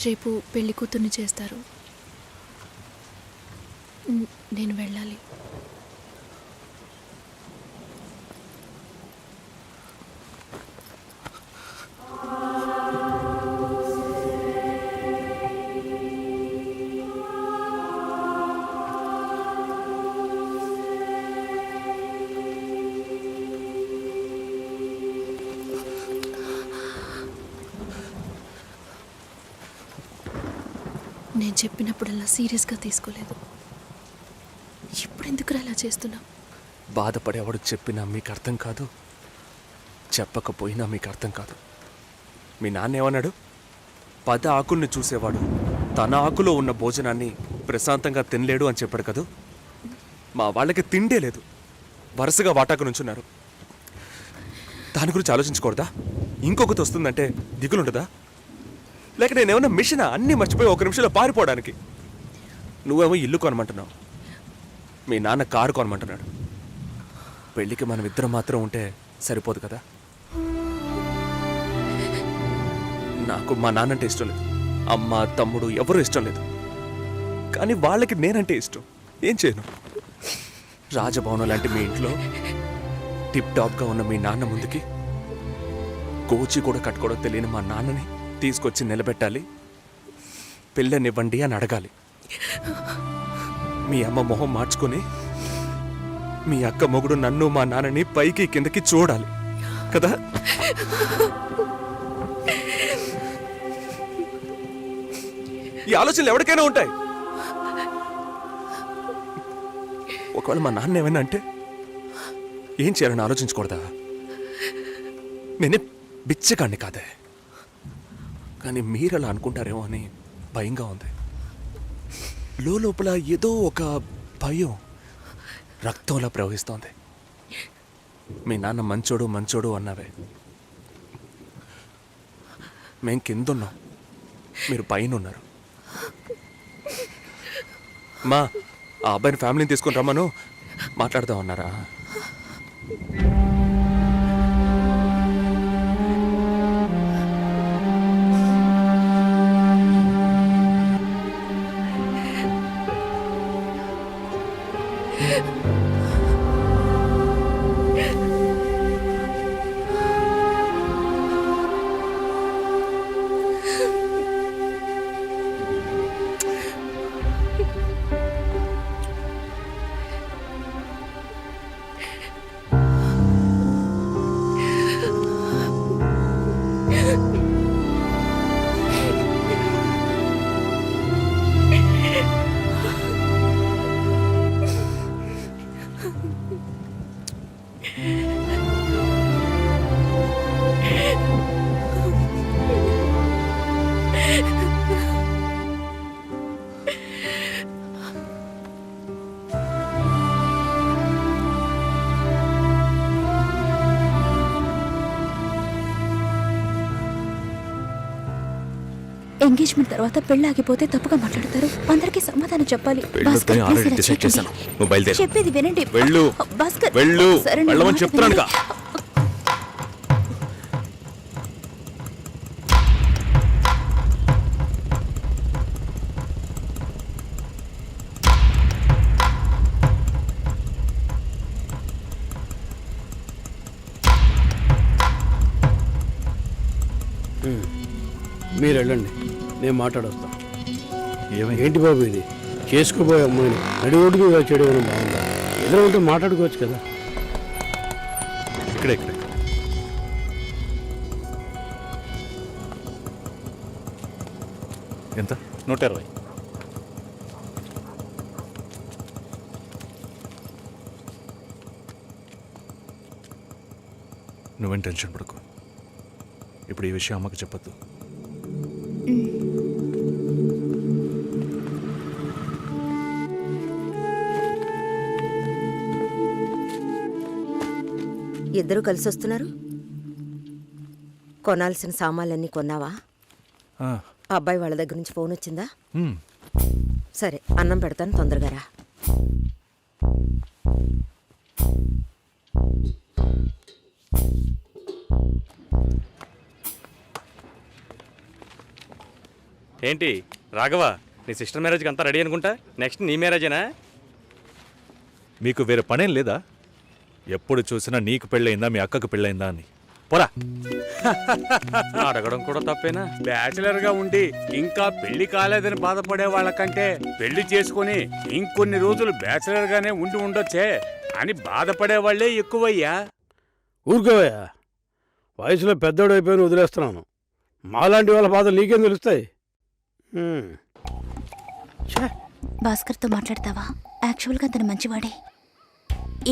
రేపు పెళ్లి కూతుర్ని చేస్తారు. నేను వెళ్ళాలి. నేను చెప్పినప్పుడల్లా సీరియస్గా తీసుకోలేదు. ఇప్పుడు ఎందుకు అలా చేస్తున్నా? బాధపడేవాడు చెప్పినా మీకు అర్థం కాదు, చెప్పకపోయినా మీకు అర్థం కాదు. మీ నాన్న ఏమన్నాడు? 10 ఆకుల్ని చూసేవాడు తన ఆకులో ఉన్న భోజనాన్ని ప్రశాంతంగా తినలేడు అని చెప్పాడు కదా. మా వాళ్ళకి తిండే లేదు, వరుసగా వాటాకు నుంచున్నారు. దాని గురించి ఆలోచించకూడదా? ఇంకొకటి వస్తుందంటే దిగులుంటుందా? లేక నేనేమన్నా మిషనా అన్నీ మర్చిపోయి 1 నిమిషంలో పారిపోవడానికి? నువ్వేమో ఇల్లు కొనమంటున్నావు, మీ నాన్న కారు కొనమంటున్నాడు. పెళ్ళికి మనం ఇద్దరం మాత్రం ఉంటే సరిపోదు కదా. నాకు మా నాన్నంటే ఇష్టం లేదు, అమ్మ తమ్ముడు ఎవరూ ఇష్టం లేదు. కానీ వాళ్ళకి నేనంటే ఇష్టం. ఏం చేయను? రాజభవనం లాంటి మీ ఇంట్లో టిప్ టాప్గా ఉన్న మీ నాన్న ముందుకి కోచి కూడా కట్టుకోవడం తెలియని మా నాన్నని తీసుకొచ్చి నిలబెట్టాలి. పిల్లనివ్వండి అని అడగాలి. మీ అమ్మ మొహం మార్చుకొని మీ అక్క మొగుడు నన్ను మా నాన్నని పైకి కిందకి చూడాలి కదా. ఈ ఆలోచనలు ఎవరికైనా ఉంటాయి. ఒకవేళ మా నాన్న ఏమైనా అంటే ఏం చేయాలని ఆలోచించకూడదా? నేనే బిచ్చగాడిని కాదే, కానీ మీరు అలా అనుకుంటారేమో అని భయంగా ఉంది. లోపల ఏదో ఒక భయం రక్తంలా ప్రవహిస్తోంది. మీ నాన్న మంచోడు మంచోడు అన్నావే, మేం కిందున్నాం, మీరు పైన ఉన్నారు. మా ఆ అబ్బాయిని ఫ్యామిలీని తీసుకుని రమ్మను, మాట్లాడదాం అన్నారా? ఎంగేజ్మెంట్ తర్వాత పెళ్లి ఆగిపోతే తప్పుగా మాట్లాడతారు. అందరికీ సమాధానం చెప్పాలి. చెప్పేది వినండి. చెప్తున్నాను. మీరు వెళ్ళండి, నేను మాట్లాడొస్తాను. ఏంటి బాబు ఇది? చేసుకోబోయే అమ్మాయిని నడిఒడ్డుగా చేయడం బాగుందా? ఎదురు ఉంటే మాట్లాడుకోవచ్చు కదా. ఇక్కడే ఎంత? 120. నువ్వేం టెన్షన్ పడకు. ఇప్పుడు ఈ విషయం అమ్మకి చెప్పొద్దు. ఇద్దరు కలిసి వస్తున్నారు. కొనాల్సిన సామాన్లన్నీ కొన్నావా? అబ్బాయి వాళ్ళ దగ్గర నుంచి ఫోన్ వచ్చిందా? సరే, అన్నం పెడతాను, తొందరగా రా. ఏంటి రాఘవ, నీ సిస్టర్ మ్యారేజ్కి అంతా రెడీ అనుకుంటా. నెక్స్ట్ నీ మ్యారేజేనా? మీకు వేరే పనేం లేదా? ఎప్పుడు చూసినా నీకు పెళ్ళయిందా మీ అక్కకు పెళ్ళయిందా అని. పోరా. అడగడం కూడా తప్పేనా? బ్యాచిలర్ గా ఉండి ఇంకా పెళ్లి కాలేదని బాధపడే వాళ్ళకంటే పెళ్లి చేసుకుని ఇంకొన్ని రోజులు బ్యాచిలర్ గానే ఉండి ఉండొచ్చే అని బాధపడే వాళ్లే ఎక్కువయ్యా. ఊరుకోవయ్యా, వయసులో పెద్దోడు అయిపోయిన వదిలేస్తున్నాను. మాలాంటి వాళ్ళ బాధలు నీకేం తెలుస్తాయి? భాస్కర్తో మాట్లాడతావా? యాక్చువల్గా అతను మంచివాడే.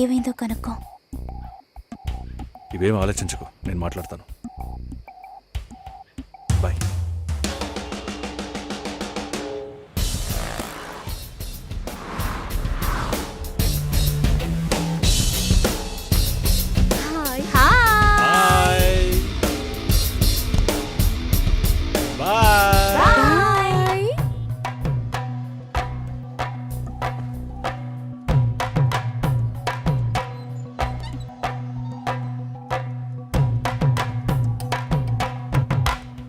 ఏమైందో కనుక్కో. ఇవేం ఆలోచించుకో, నేను మాట్లాడతాను. బాయ్.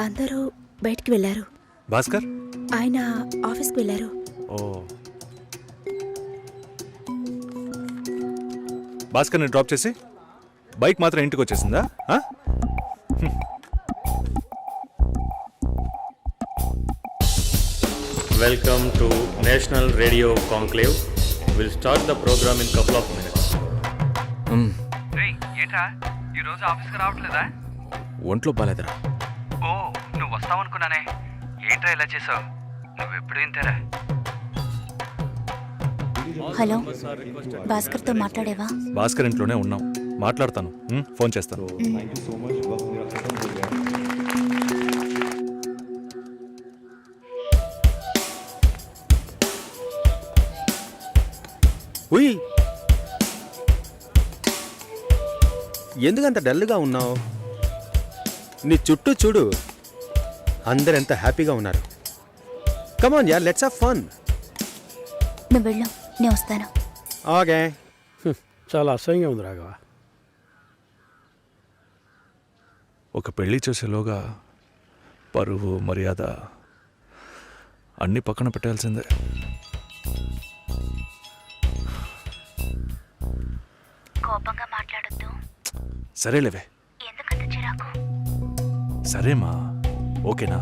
అందరూ బయటికి వెళ్ళారు. భాస్కర్? ఆయన ఆఫీస్కి వెళ్ళారు. ఓ, భాస్కర్ని డ్రాప్ చేసి బైక్ మాత్రం ఇంటికి వచ్చేసిందా? Welcome to national radio conclave. Will start the programme in couple of minutes. ఏంట్రా ఈరోజు ఆఫీస్కి రావట్లేదా? ఒంట్లో బాలేదురా. ఓ, నువ్వు వస్తావనుకున్నానే. ఏంట్రా ఇలా చేసావు? నువ్వెప్పుడు ఇంతేరా? హలో, భాస్కర్తో మాట్లాడేవా? భాస్కర్ ఇంట్లోనే ఉన్నాం, మాట్లాడతాను. ఫోన్ చేస్తాను. ఉయ్, ఎందుకంత డల్గా ఉన్నావు? నీ చుట్టూ చూడు, అందరెంత హ్యాపీగా ఉన్నారు. కమాన్ యార్, లెట్స్ హావ్ ఫన్. నువ్వు వెళ్ళు, నేను వస్తాను. ఓకే. చాలా అసహ్యంగా ఉంది రాఘవ. ఒక పెళ్లి చేసేలోగా పరువు మర్యాద అన్నీ పక్కన పెట్టాల్సిందే. కోపంగా మాట్లాడొద్దు. సరేలేవే. ఎందుకంత చిరాకు? సరేమా, ఓకేనా?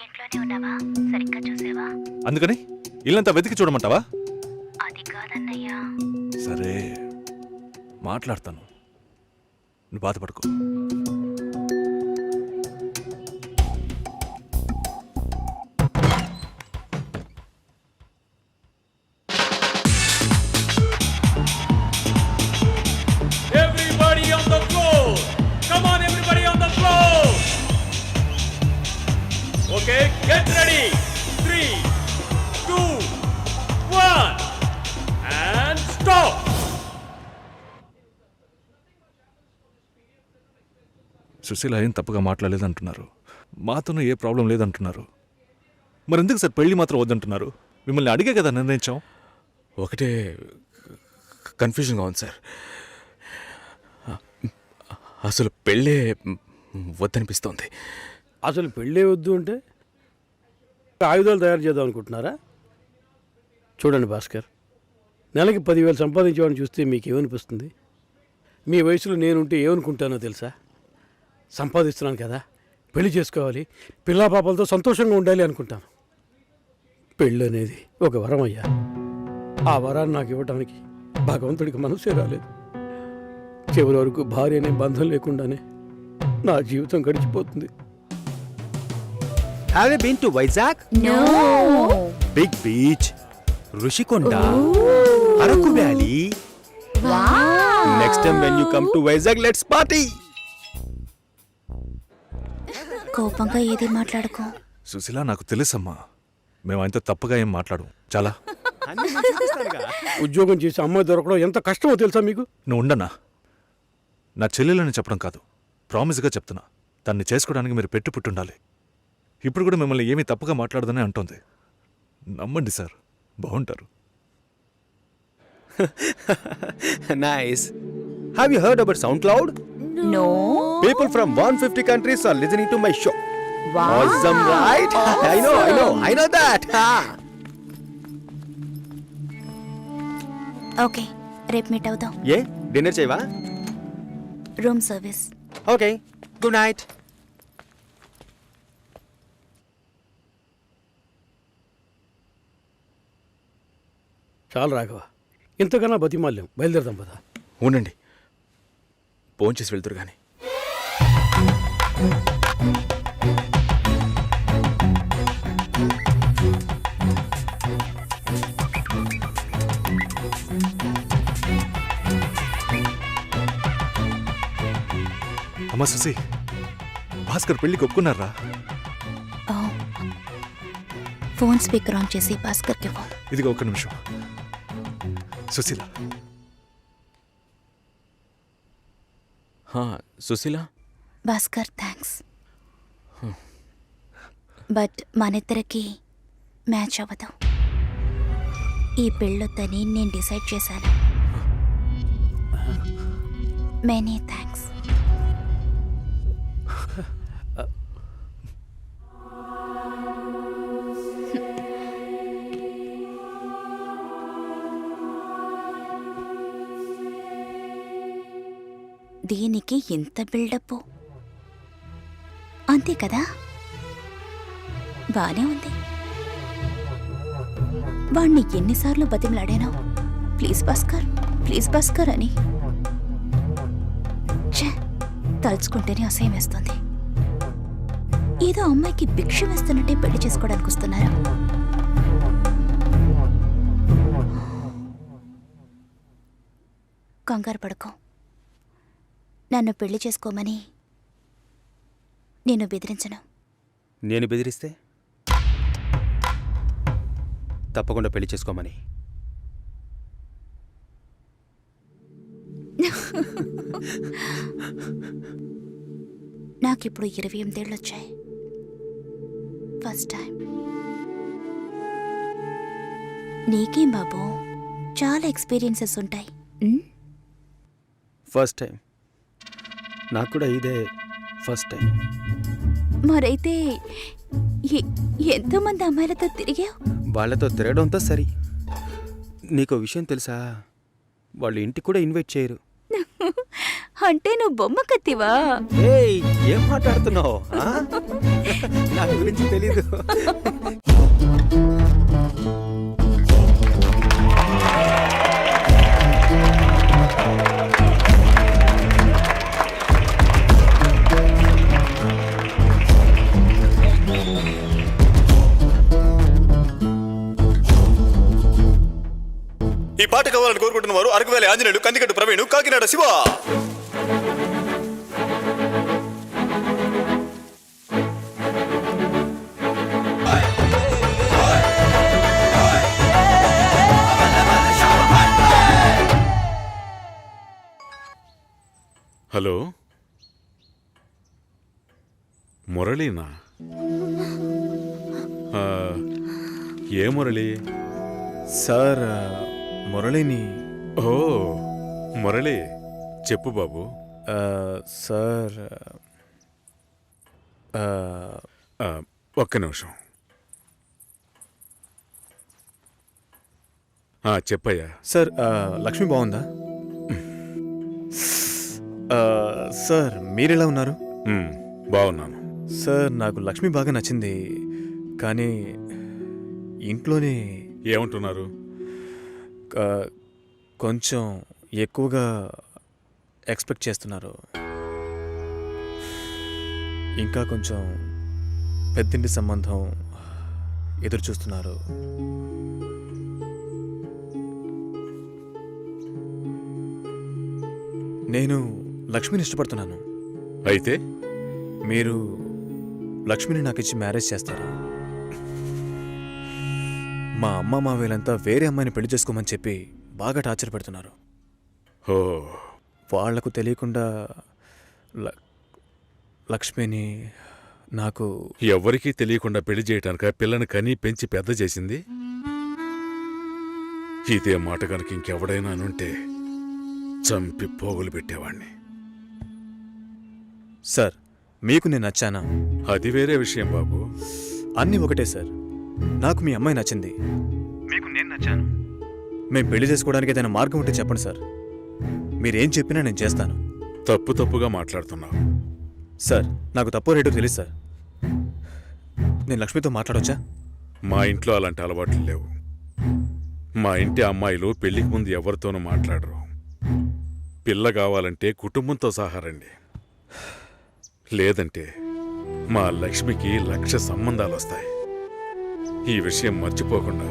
ఇంట్లోనే ఉన్నావా? సరిగ్గా చూసావా? అందుకని ఇల్లంతా వెతికి చూడమంటావా? అది కాదన్నయ్యా. సరే, మాట్లాడతాను, నువ్వు బాధపడుకో. Everybody on the floor! Come on, everybody on the floor! Okay, get ready. 3, 2, 1, and stop. Susheela ఏం తప్పుగా మాట్లాడలేదంటున్నారు, మాతోనూ ఏ ప్రాబ్లం లేదంటున్నారు. మరి ఎందుకు సార్ పెళ్లి మాత్రం వద్దంటున్నారు? మిమ్మల్ని అడిగే కదా నిర్ణయించాం. ఒకటే కన్ఫ్యూజన్గా ఉంది సార్. అసలు పెళ్ళే వద్దనిపిస్తోంది. అసలు పెళ్ళే వద్దు అంటే ఆయుధాలు తయారు చేద్దాం అనుకుంటున్నారా? చూడండి భాస్కర్, నెలకి 10,000 సంపాదించేవాడిని చూస్తే మీకేమనిపిస్తుంది? మీ వయసులో నేనుంటే ఏమనుకుంటానో తెలుసా? సంపాదిస్తున్నాను కదా, పెళ్లి చేసుకోవాలి, పిల్లా పాపలతో సంతోషంగా ఉండాలి అనుకుంటాను. పెళ్ళి అనేది ఒక వరం అయ్యా. ఆ వరాన్ని నాకు ఇవ్వడానికి భగవంతుడికి మనసే రాలేదు. చివరి వరకు భార్య అనే బంధం లేకుండానే నా జీవితం గడిచిపోతుంది. Have you been to Vizag? No. Big beach, Rushikonda, Araku Valley. Wow. Next time when you come to Vizag, let's party. కోపంగా ఏది మాట్లాడుకో. సుశీల, నాకు తెలుసమ్మా, మేము ఆయనతో తప్పుగా ఏం మాట్లాడు. చాలా అన్నీ నేను చూపిస్తానుగా. ఉద్యోగం చేసి అమ్మాయి దొరకడం ఎంత కష్టమో తెలుసా మీకు? నువ్వు ఉండన్నా. నా చెల్లెలని చెప్పడం కాదు, ప్రామిస్గా చెప్తున్నా. తన్ని చేసుకోవడానికి మీరు పుట్టుండాలి. ఇప్పుడు కూడా మిమ్మల్ని ఏమీ తప్పుగా మాట్లాడదని అంటోంది. నమ్మండి సార్, బాగుంటారు. Nice. Have you heard about SoundCloud? No. People from 150 countries are listening to my show. Awesome, right? I know that. Okay, రేపు మీట్ అవుదాం. ఏ డిన్నర్ చేయవా? Room service. Okay, good night. చాలు రాఘవ, ఇంతకన్నా బతిమాల్యం. బయలుదేరదాం పదా. ఉండండి, భోంచేసి వెళ్తురు కానీ. అమ్మా సుసి, భాస్కర్ పెళ్ళికి ఒప్పుకున్నారా? ఫోన్ స్పీకర్ ఆన్ చేసి భాస్కర్కి ఫోన్. ఇదిగో ఒక్క నిమిషం. సుశీల, సుశీల. భాస్కర్ థ్యాంక్స్, బట్ మనిద్దరికి మ్యాచ్ అవ్వదు. ఈ పెళ్ళొద్దని నేను డిసైడ్ చేశాను. Many thanks. దీనికి ఇంత బిల్డప్ అంతే కదా? బానే ఉంది. వాణ్ణి ఎన్నిసార్లు బతిమలాడాను, ప్లీజ్ భాస్కర్ అని. ఛే, తలుచుకుంటేనే అసహ్యం వేస్తుంది. ఏదో అమ్మాయికి భిక్ష వేస్తున్నట్టే పెళ్లి చేసుకోవడానికి వస్తున్నారా? కంగారు పడుకో. నన్ను పెళ్లి చేసుకోమని నేను బెదిరించను. నేను బెదిరిస్తే తప్పకుండా పెళ్లి చేసుకోమని. నాకిప్పుడు 28 ఏళ్ళు వచ్చాయి. First time. నీకేం బాబు, చాలా ఎక్స్పీరియన్సెస్ ఉంటాయి. First time. నాకు కూడా ఇదే ఫస్ట్ టైం. మరైతే ఎంతోమంది అమ్మాయిలతో తిరిగావు? వాళ్ళతో తిరగడంతో సరి. నీకో విషయం తెలుసా, వాళ్ళు ఇంటికి కూడా ఇన్వైట్ చేయరు. అంటే నువ్వు బొమ్మ కత్తివా? ఏయ్, ఏం మాట్లాడుతున్నావు? నా గురించి తెలీదు. ఈ పాట కావాలని కోరుకుంటున్న వారు అరకువేలి ఆంజనేయులు, కందికట్టు ప్రవీణ్, కాకినాడ శివ. హలో, మురళీనా? ఏ మురళి? సార్, మురళిని. ఓ మురళి, చెప్పు బాబు. సార్, ఒక్క నిమిషం. చెప్పయ్యా. సార్, లక్ష్మి బాగుందా? సార్, మీరెలా ఉన్నారు? బాగున్నాను సార్. నాకు లక్ష్మి బాగా నచ్చింది, కానీ ఇంట్లోనే ఏమంటున్నారు? కొంచెం ఎక్కువగా ఎక్స్పెక్ట్ చేస్తున్నారు. ఇంకా కొంచెం పెద్దింటి సంబంధం ఎదురు చూస్తున్నారు. నేను లక్ష్మిని ఇష్టపడుతున్నాను. అయితే మీరు లక్ష్మిని నాకు ఇచ్చి మ్యారేజ్ చేస్తారా? మా అమ్మ మా వీళ్ళంతా వేరే అమ్మాయిని పెళ్లి చేసుకోమని చెప్పి బాగా టార్చర్ పెడుతున్నారు. ఓ వాళ్లకు తెలియకుండా లక్ష్మిని నాకు ఎవరికీ తెలియకుండా పెళ్లి చేయటానిక పిల్లని కని పెంచి పెద్ద చేసింది. ఇదే మాట కనుక ఇంకెవడైనా అనుంటే చంపి పోగులు పెట్టేవాణ్ణి. సార్ మీకు నేను నచ్చానా? అది వేరే విషయం బాబు. అన్నీ ఒకటే సార్. నాకు మీ అమ్మాయి నచ్చింది, మీకు నేను నచ్చాను. మేము పెళ్లి చేసుకోవడానికి ఏదైనా మార్గం ఉంటే చెప్పండి సార్. మీరేం చెప్పినా నేను చేస్తాను. తప్పుగా మాట్లాడుతున్నావు. సార్ నాకు తప్పు రేటో తెలుసు సార్. నేను లక్ష్మితో మాట్లాడొచ్చా? మా ఇంట్లో అలాంటి అలవాట్లు లేవు. మా ఇంటి అమ్మాయిలు పెళ్లికి ముందు ఎవరితోనూ మాట్లాడరు. పిల్ల కావాలంటే కుటుంబంతో సహా రండి, లేదంటే మా లక్ష్మికి 1,00,000 సంబంధాలు వస్తాయి. ఈ విషయం మర్చిపోకుండా